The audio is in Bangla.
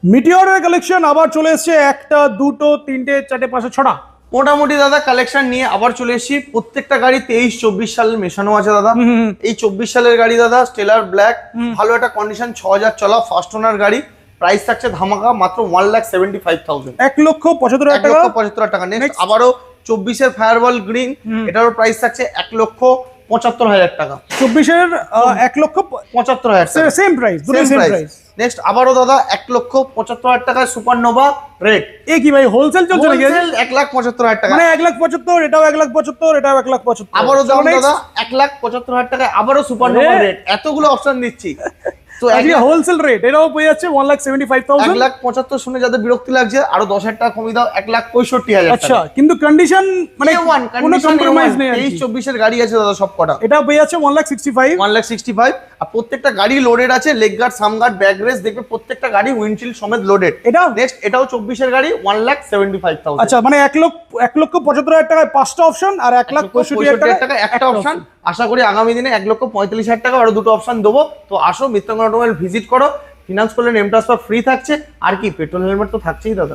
মিটিওরের কালেকশন আবার চলে এসেছে, একটা দুটো তিনটে চারটে পাঁচটা ছটা। মোটামুটি দাদা কালেকশন নিয়ে আবার চলে এসেছি। প্রত্যেকটা গাড়ি 23-24 সালের মেশানো আছে দাদা। এই 24 সালের গাড়ি দাদা, স্টেলার ব্ল্যাক, ভালো একটা কন্ডিশন, 6000 চলা, ফার্স্ট ওনার গাড়ি। প্রাইস থাকছে ধামাকা মাত্র 1,75,000, 1,75,000 টাকা। নেক্সট আবারও 24-এর ফায়ারবল গ্রিন, এটারও প্রাইস থাকছে 1,75,000 টাকা। 24-এর 1,75,000 সেম প্রাইস, দুটোই সেম প্রাইস। নেক্সট আবারও দাদা 1,75,000 টাকায় সুপারনোভা রেড। এ কি ভাই, হোলসেল চলছে নাকি? 1,75,000 টাকা, মানে 1,75,000, এটাও 1,75,000, এটাও 1,75,000। আবারও দাম দাদা 1,75,000 টাকায় আবারও সুপারনোভা রেড। এতগুলো অপশন দিচ্ছি তো হোলসেল রেট এটাও পেয়ে যাচ্ছে 1,75,000। 1,75,000 শুনে যাদের বিরক্তি লাগছে আরো 10,000 টাকা কমিয়ে দাও, 1,65,000। আচ্ছা, কিন্তু কন্ডিশন মানে কোনো কম্প্রোমাইজ নেই। 23-24 এর গাড়ি আছে দাদা সব কটা। এটাও পেয়ে যাচ্ছে 1,65,000। 1,65,000। আর প্রত্যেকটা গাড়ি লোডেড আছে, লেগ গার্ড, সাম গার্ড, ব্যাক রেস, দেখবে প্রত্যেকটা গাড়ি উইন্ডশিল্ড সমেত লোডেড। এটা নেক্সট এটাও 24 এর গাড়ি, 1,75,000। আচ্ছা, মানে 1,75,000 টাকায় 5টা অপশন আর 1,65,000 টাকা একটা অপশন। আশা করি আগামী দিনে 1,45,000 টাকা আরো দুটো অপশন দেবো। তো আসো মিত্রঙ্গ অটোমোবাইল ভিজিট করো, ফিনান্স করলে নেম ট্রান্সফার ফ্রি থাকছে। আর কি, পেট্রোল হেলমেট তো থাকছেই দাদা।